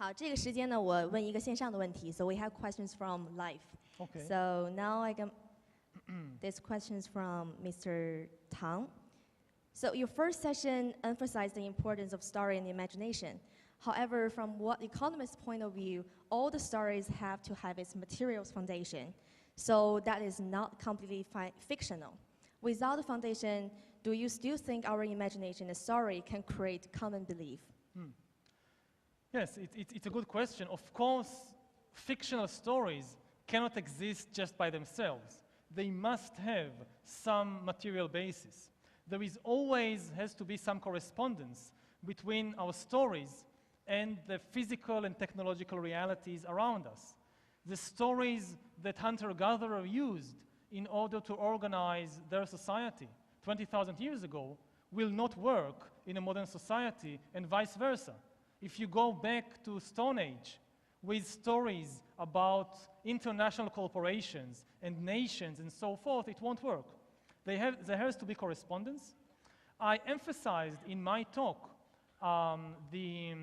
好，这个时间呢，我问一个线上的问题。So we have questions from live. Okay. So now I can. This questions from Mr. Tang. So your first session emphasized the importance of story and imagination. However, from what economist's point of view, all the stories have to have its materials foundation. So that is not completely fictional. Without the foundation, do you still think our imagination and story can create common belief? Yes, it's a good question. Of course, fictional stories cannot exist just by themselves. They must have some material basis. There is always has to be some correspondence between our stories and the physical and technological realities around us. The stories that hunter-gatherer used in order to organize their society 20,000 years ago will not work in a modern society, and vice versa. If you go back to Stone Age with stories about international corporations and nations and so forth, it won't work. There has to be correspondence. I emphasized in my talk the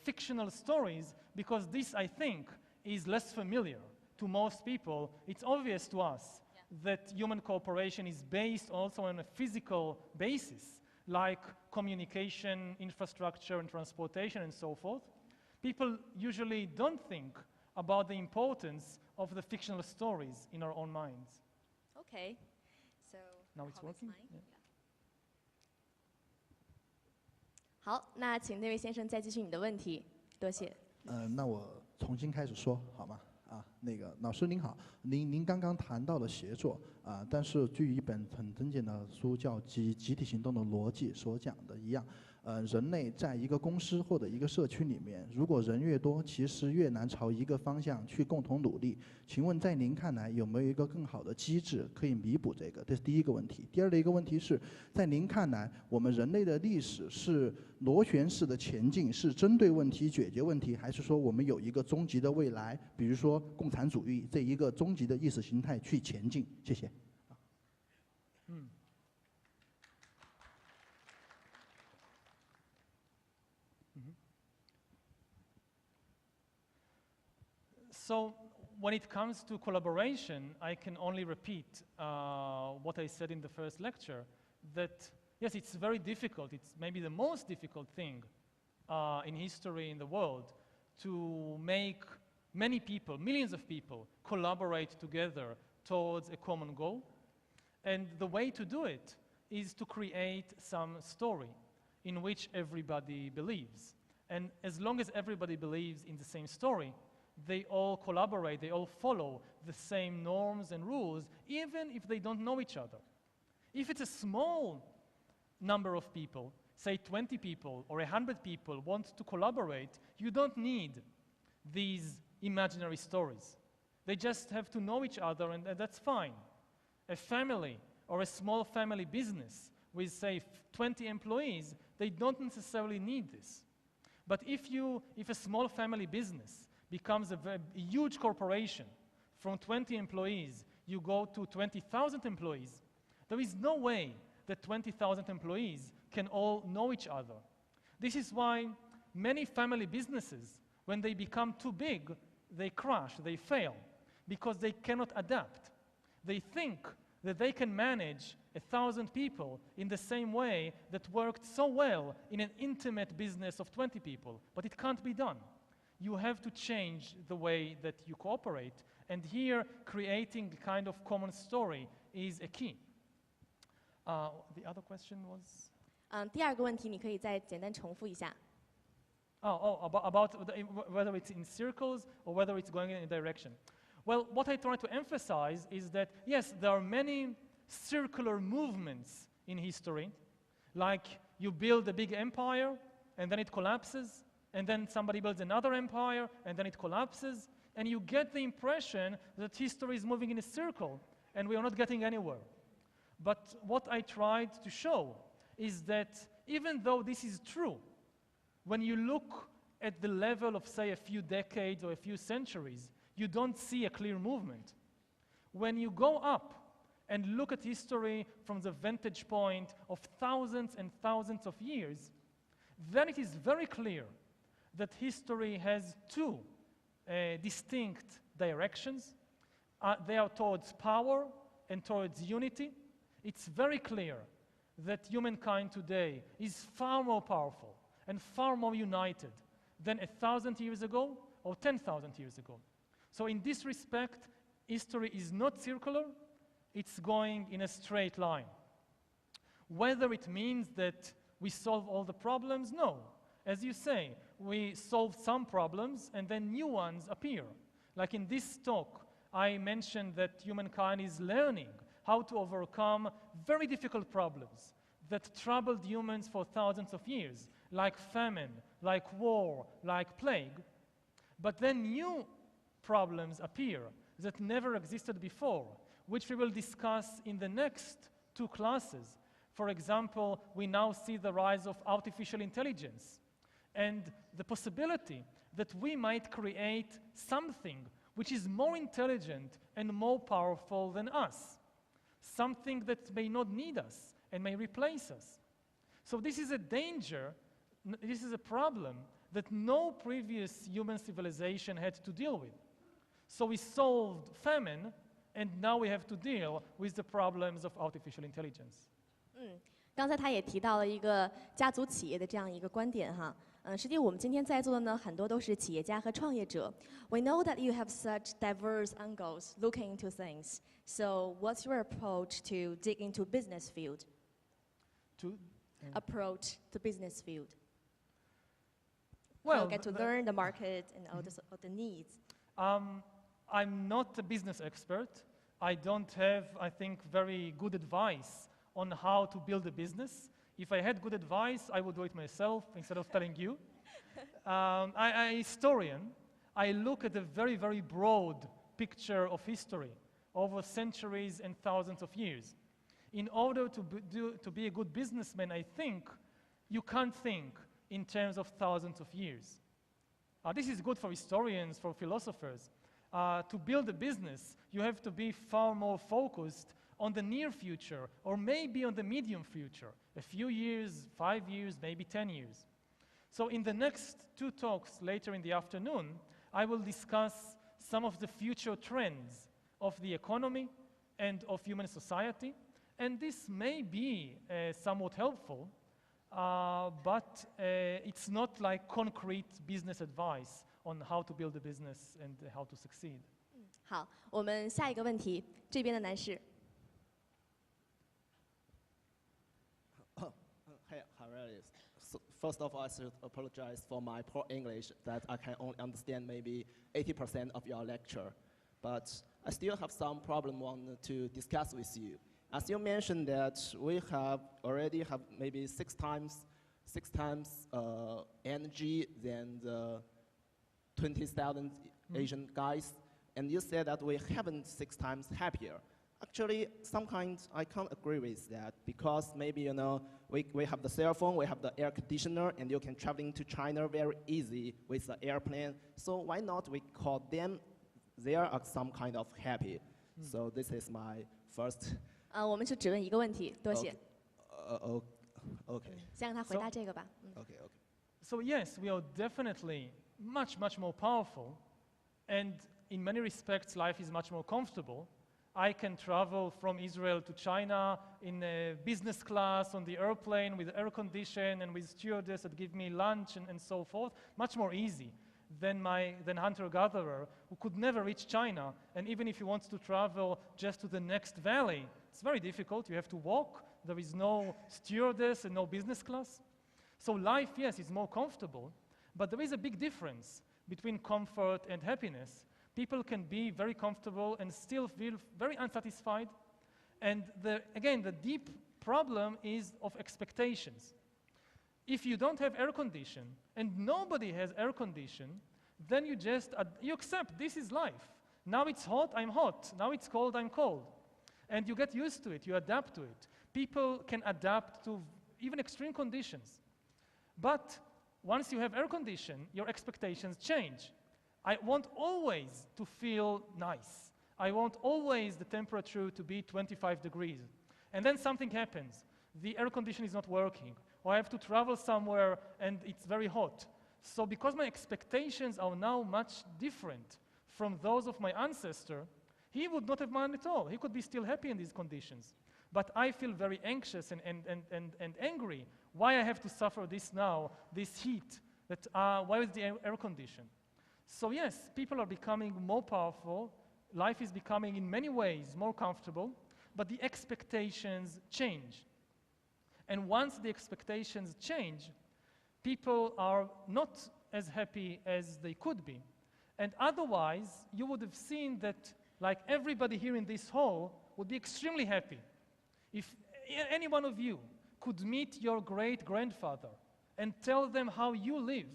fictional stories because this, I think, is less familiar to most people. It's obvious to us that human cooperation is based also on a physical basis, like communication, infrastructure, and transportation, and so forth. People usually don't think about the importance of the fictional stories in our own minds. Okay, so now it's working. Yeah. 好，那请那位先生再继续你的问题，多谢。那我重新开始说好吗？那个老师您好，您刚刚谈到了协作但是据一本很经典的书叫集体行动的逻辑所讲的一样，人类在一个公司或者一个社区里面，如果人越多，其实越难朝一个方向去共同努力。请问在您看来，有没有一个更好的机制可以弥补这个？这是第一个问题。第二的一个问题是，在您看来，我们人类的历史是螺旋式的前进，是针对问题解决问题，还是说我们有一个终极的未来，比如说共产主义这一个终极的意识形态去前进？谢谢。So when it comes to collaboration, I can only repeat what I said in the first lecture, that yes, it's very difficult. It's maybe the most difficult thing in history in the world to make many people, millions of people, collaborate together towards a common goal. And the way to do it is to create some story in which everybody believes. And as long as everybody believes in the same story, they all collaborate, they all follow the same norms and rules, even if they don't know each other. If it's a small number of people, say 20 people or 100 people want to collaborate, you don't need these imaginary stories. They just have to know each other, and that's fine. A family or a small family business with, say, 20 employees, they don't necessarily need this. But if a small family business becomes a huge corporation, from 20 employees, you go to 20,000 employees, there is no way that 20,000 employees can all know each other. This is why many family businesses, when they become too big, they crash, they fail, because they cannot adapt. They think that they can manage 1,000 people in the same way that worked so well in an intimate business of 20 people, but it can't be done. You have to change the way that you cooperate, and here creating a kind of common story is a key. The other question was? 第二个问题你可以再简单重复一下。About whether it's in circles or whether it's going in a direction. Well, what I try to emphasize is that, yes, there are many circular movements in history, like you build a big empire, and then it collapses, and then somebody builds another empire, and then it collapses, and you get the impression that history is moving in a circle, and we are not getting anywhere. But what I tried to show is that even though this is true, when you look at the level of, say, a few decades or a few centuries, you don't see a clear movement. When you go up and look at history from the vantage point of thousands and thousands of years, then it is very clear that history has two distinct directions. They are towards power and towards unity. It's very clear that humankind today is far more powerful and far more united than 1,000 years ago or 10,000 years ago. So in this respect, history is not circular, it's going in a straight line. Whether it means that we solve all the problems, no. As you say, we solve some problems and then new ones appear. Like in this talk, I mentioned that humankind is learning how to overcome very difficult problems that troubled humans for thousands of years, like famine, like war, like plague. But then new problems appear that never existed before, which we will discuss in the next two classes. For example, we now see the rise of artificial intelligence and the possibility that we might create something which is more intelligent and more powerful than us, something that may not need us and may replace us. So this is a danger, this is a problem that no previous human civilization had to deal with. So we solved famine, and now we have to deal with the problems of artificial intelligence. 刚才他也提到了一个家族企业的这样一个观点哈。实际我们今天在座的呢，很多都是企业家和创业者。We know that you have such diverse angles looking into things. So what's your approach to dig into business field? To Approach the business field. well, You get to learn the market and all the needs. I'm not a business expert. I don't have, I think, very good advice on how to build a business. If I had good advice, I would do it myself instead of telling you. I'm a historian. I look at a very, very broad picture of history over centuries and thousands of years. In order to be a good businessman, I think you can't think in terms of thousands of years. This is good for historians, for philosophers. To build a business, you have to be far more focused on the near future, or maybe on the medium future, a few years, 5 years, maybe 10 years. So in the next two talks later in the afternoon, I will discuss some of the future trends of the economy and of human society, and this may be somewhat helpful, but it's not like concrete business advice on how to build a business and how to succeed. 好，我们下一个问题，这边的男士。Hey, Harari. So first of all, I should apologize for my poor English that I can only understand maybe 80% of your lecture. But I still have some problem to discuss with you. As you mentioned that we already have maybe six times energy than the 20,000 Asian guys, and you said that we haven't 6 times happier. Actually, I can't agree with that because maybe we have the cell phone, we have the air conditioner, and you can traveling to China very easy with the airplane. So why not we call them? They are some kind of happy. So this is my first. 我们就只问一个问题，多谢。 Okay. 先让他回答这个吧。Okay. So yes, we are definitely much, much more powerful, and in many respects, life is much more comfortable. I can travel from Israel to China in a business class on the airplane with air condition and with stewardess that give me lunch and so forth. Much more easy than hunter-gatherer who could never reach China. And even if he wants to travel just to the next valley, it's very difficult. You have to walk. There is no stewardess and no business class. So life, yes, is more comfortable, but there is a big difference between comfort and happiness. People can be very comfortable and still feel very unsatisfied. And again, the deep problem is of expectations. If you don't have air condition and nobody has air condition, then you accept this is life. Now it's hot, I'm hot. Now it's cold, I'm cold. And you get used to it, you adapt to it. People can adapt to even extreme conditions. But once you have air condition, your expectations change. I want always to feel nice. I want always the temperature to be 25 degrees. And then something happens. The air condition is not working, or I have to travel somewhere and it's very hot. So because my expectations are now much different from those of my ancestor, he would not have mind at all. He could be still happy in these conditions. But I feel very anxious and angry. Why I have to suffer this now, this heat? Why is the air conditioned? So yes, people are becoming more powerful. Life is becoming in many ways more comfortable, but the expectations change. And once the expectations change, people are not as happy as they could be. And otherwise, you would have seen that like everybody here in this hall would be extremely happy. If any one of you could meet your great-grandfather and tell them how you live,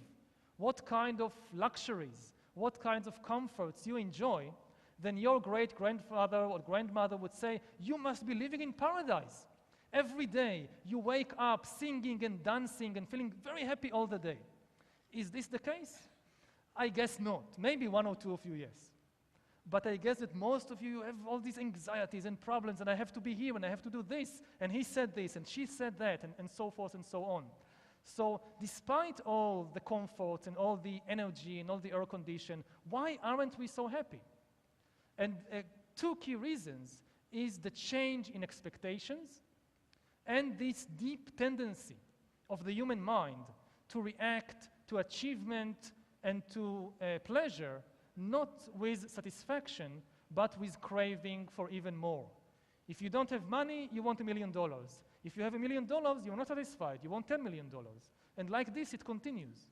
what kind of luxuries, what kinds of comforts you enjoy, then your great-grandfather or grandmother would say, you must be living in paradise. Every day you wake up singing and dancing and feeling very happy all the day. Is this the case? I guess not. Maybe one or two of you, yes. But I guess that most of you have all these anxieties and problems, and I have to be here, and I have to do this, and he said this, and she said that, and so forth and so on. So despite all the comforts and all the energy and all the air condition, why aren't we so happy? And two key reasons is the change in expectations and this deep tendency of the human mind to react to achievement and to pleasure, not with satisfaction, but with craving for even more. If you don't have money, you want $1 million. If you have $1 million, you're not satisfied. You want $10 million. And like this, it continues.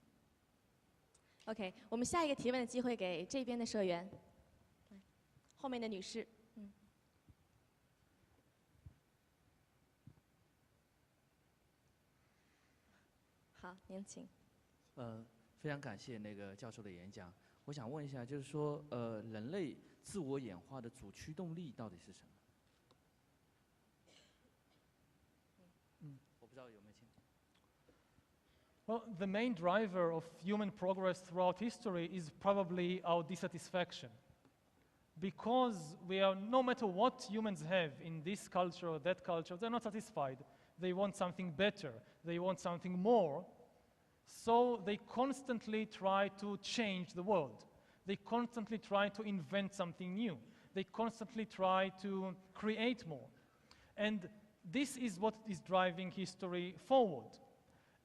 OK， 我们下一个提问的机会给这边的社员，后面的女士。好，您请。非常感谢那个教授的演讲。我想问一下，就是说，人类自我演化的主驱动力到底是什么？我不知道有没有清楚。Well, the main driver of human progress throughout history is probably our dissatisfaction. Because no matter what humans have in this culture or that culture, they're not satisfied. They want something better. They want something more. So they constantly try to change the world. They constantly try to invent something new. They constantly try to create more. And this is what is driving history forward.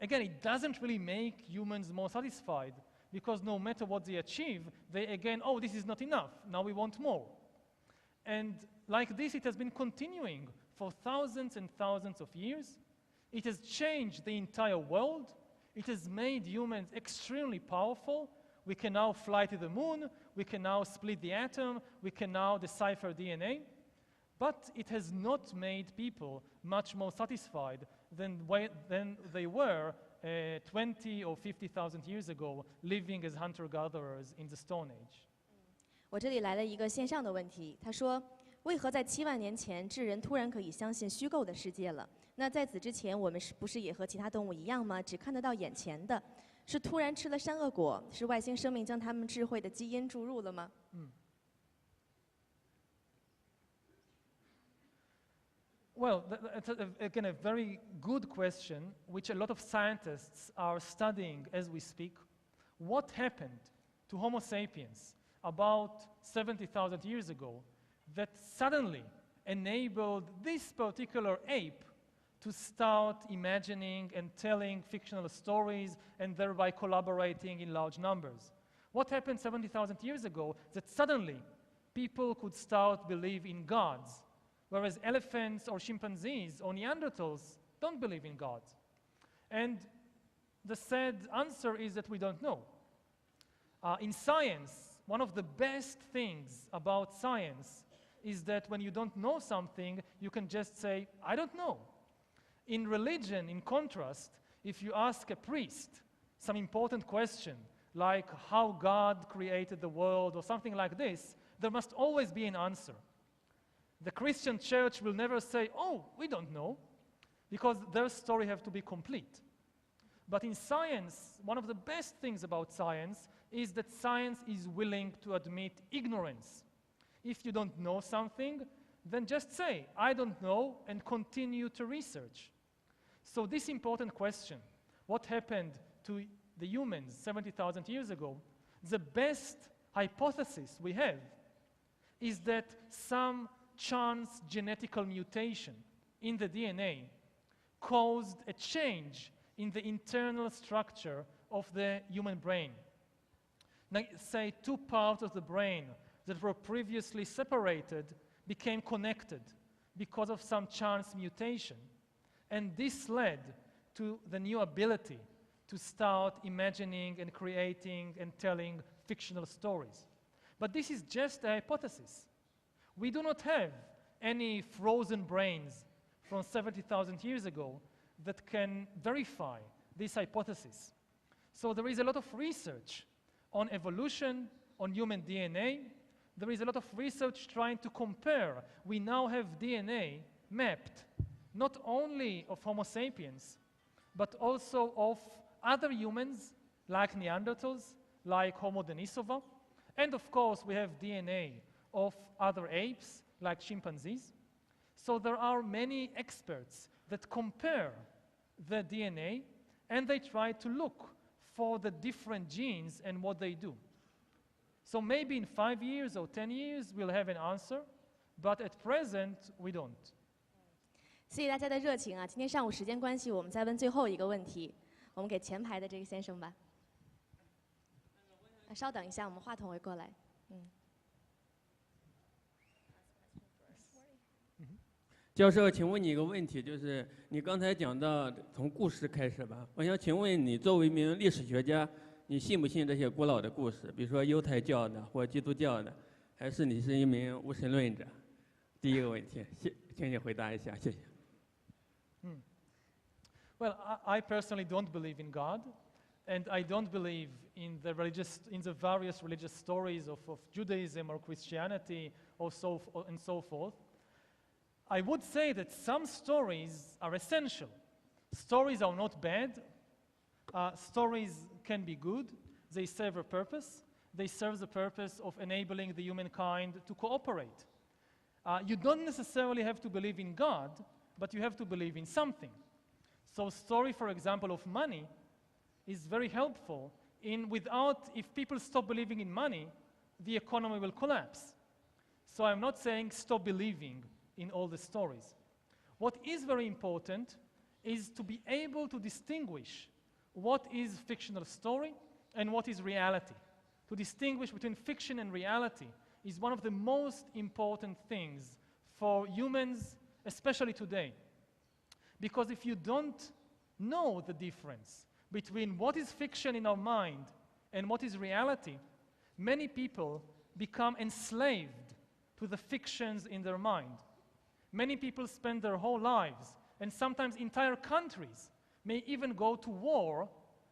Again, it doesn't really make humans more satisfied, because no matter what they achieve, they again, oh, this is not enough. Now we want more. And like this, it has been continuing for thousands and thousands of years. It has changed the entire world. It has made humans extremely powerful. We can now fly to the moon. We can now split the atom. We can now decipher DNA. But it has not made people much more satisfied than they were 20 or 50,000 years ago, living as hunter-gatherers in the Stone Age. 我这里来了一个线上的问题，他说：为何在7万年前，智人突然可以相信虚构的世界了？那在此之前，我们不是也和其他动物一样吗？只看得到眼前的，是突然吃了善恶果，是外星生命将他们智慧的基因注入了吗？ Well, that's again a very good question, which a lot of scientists are studying as we speak. What happened to Homo sapiens about 70,000 years ago that suddenly enabled this particular ape to start imagining and telling fictional stories and thereby collaborating in large numbers? What happened 70,000 years ago that suddenly people could start believe in gods? Whereas elephants or chimpanzees or Neanderthals don't believe in God. And the sad answer is that we don't know. In science, one of the best things about science is that when you don't know something, you can just say, I don't know. In religion, in contrast, if you ask a priest some important question, like how God created the world or something like this, there must always be an answer. The Christian church will never say, oh, we don't know, because their story has to be complete. But in science, one of the best things about science is that science is willing to admit ignorance. If you don't know something, then just say, I don't know, and continue to research. So this important question, what happened to the humans 70,000 years ago, the best hypothesis we have is that some chance genetical mutation in the DNA caused a change in the internal structure of the human brain. Now, say 2 parts of the brain that were previously separated became connected because of some chance mutation. And this led to the new ability to start imagining and creating and telling fictional stories. But this is just a hypothesis. We do not have any frozen brains from 70,000 years ago that can verify this hypothesis. So there is a lot of research on evolution, on human DNA. There is a lot of research trying to compare. We now have DNA mapped not only of Homo sapiens, but also of other humans like Neanderthals, like Homo Denisova, and of course we have DNA of other apes like chimpanzees. So there are many experts that compare the DNA and they try to look for the different genes and what they do. So maybe in 5 years or 10 years we'll have an answer, but at present we don't. 谢谢大家的热情啊！今天上午时间关系，我们再问最后一个问题，我们给前排的这个先生吧。稍等一下，我们话筒会过来。教授，请问你一个问题，就是你刚才讲到从故事开始吧，我想请问你作为一名历史学家，你信不信这些古老的故事，比如说犹太教的或基督教的，还是你是一名无神论者？第一个问题，请你回答一下，谢谢。Well, I personally don't believe in God, and I don't believe in the various religious stories of Judaism or Christianity and so forth. I would say that some stories are essential. Stories are not bad. Stories can be good. They serve a purpose. They serve the purpose of enabling the humankind to cooperate. You don't necessarily have to believe in God, but you have to believe in something. So story, for example, of money is very helpful if people stop believing in money, the economy will collapse. So I'm not saying stop believing in all the stories. What is very important is to be able to distinguish what is fictional story and what is reality. To distinguish between fiction and reality is one of the most important things for humans, especially today. Because if you don't know the difference between what is fiction in our mind and what is reality, many people become enslaved to the fictions in their mind. Many people spend their whole lives, and sometimes entire countries may even go to war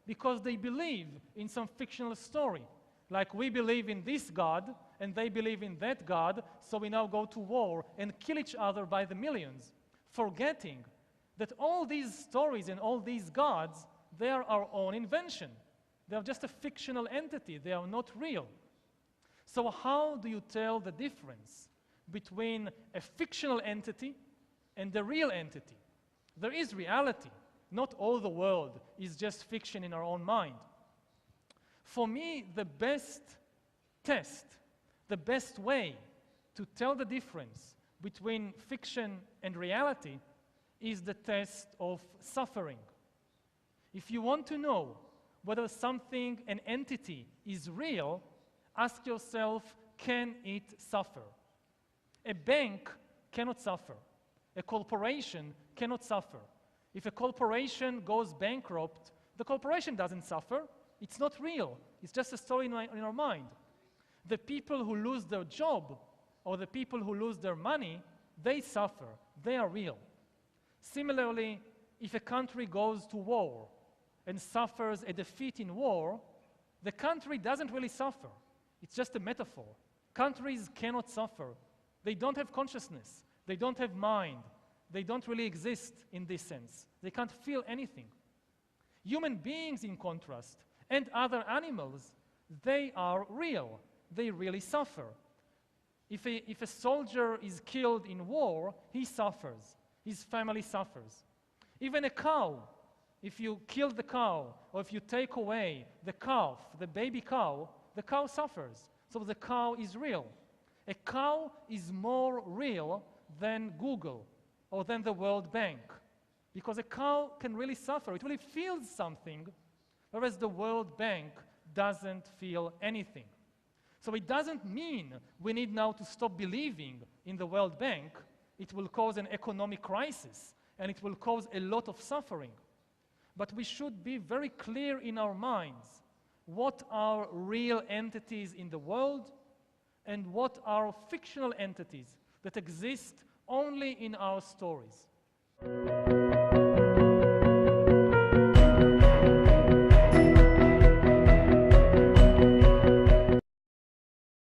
because they believe in some fictional story. Like we believe in this God, and they believe in that God, so we now go to war and kill each other by the millions, forgetting that all these stories and all these gods, they are our own invention. They are just a fictional entity. They are not real. So how do you tell the difference between a fictional entity and the real entity? There is reality. Not all the world is just fiction in our own mind. For me, the best test, the best way to tell the difference between fiction and reality is the test of suffering. If you want to know whether something, an entity, is real, ask yourself, can it suffer? A bank cannot suffer. A corporation cannot suffer. If a corporation goes bankrupt, the corporation doesn't suffer. It's not real. It's just a story in our mind. The people who lose their job or the people who lose their money, they suffer. They are real. Similarly, if a country goes to war and suffers a defeat in war, the country doesn't really suffer. It's just a metaphor. Countries cannot suffer. They don't have consciousness. They don't have mind. They don't really exist in this sense. They can't feel anything. Human beings, in contrast, and other animals, they are real. They really suffer. If a soldier is killed in war, he suffers. His family suffers. Even a cow If you kill the cow, or if you take away the calf, the baby cow, the cow suffers. So the cow is real. A cow is more real than Google or than the World Bank, because a cow can really suffer. It really feels something, whereas the World Bank doesn't feel anything. So it doesn't mean we need now to stop believing in the World Bank. It will cause an economic crisis, and it will cause a lot of suffering. But we should be very clear in our minds what are real entities in the world and what are fictional entities that exist only in our stories.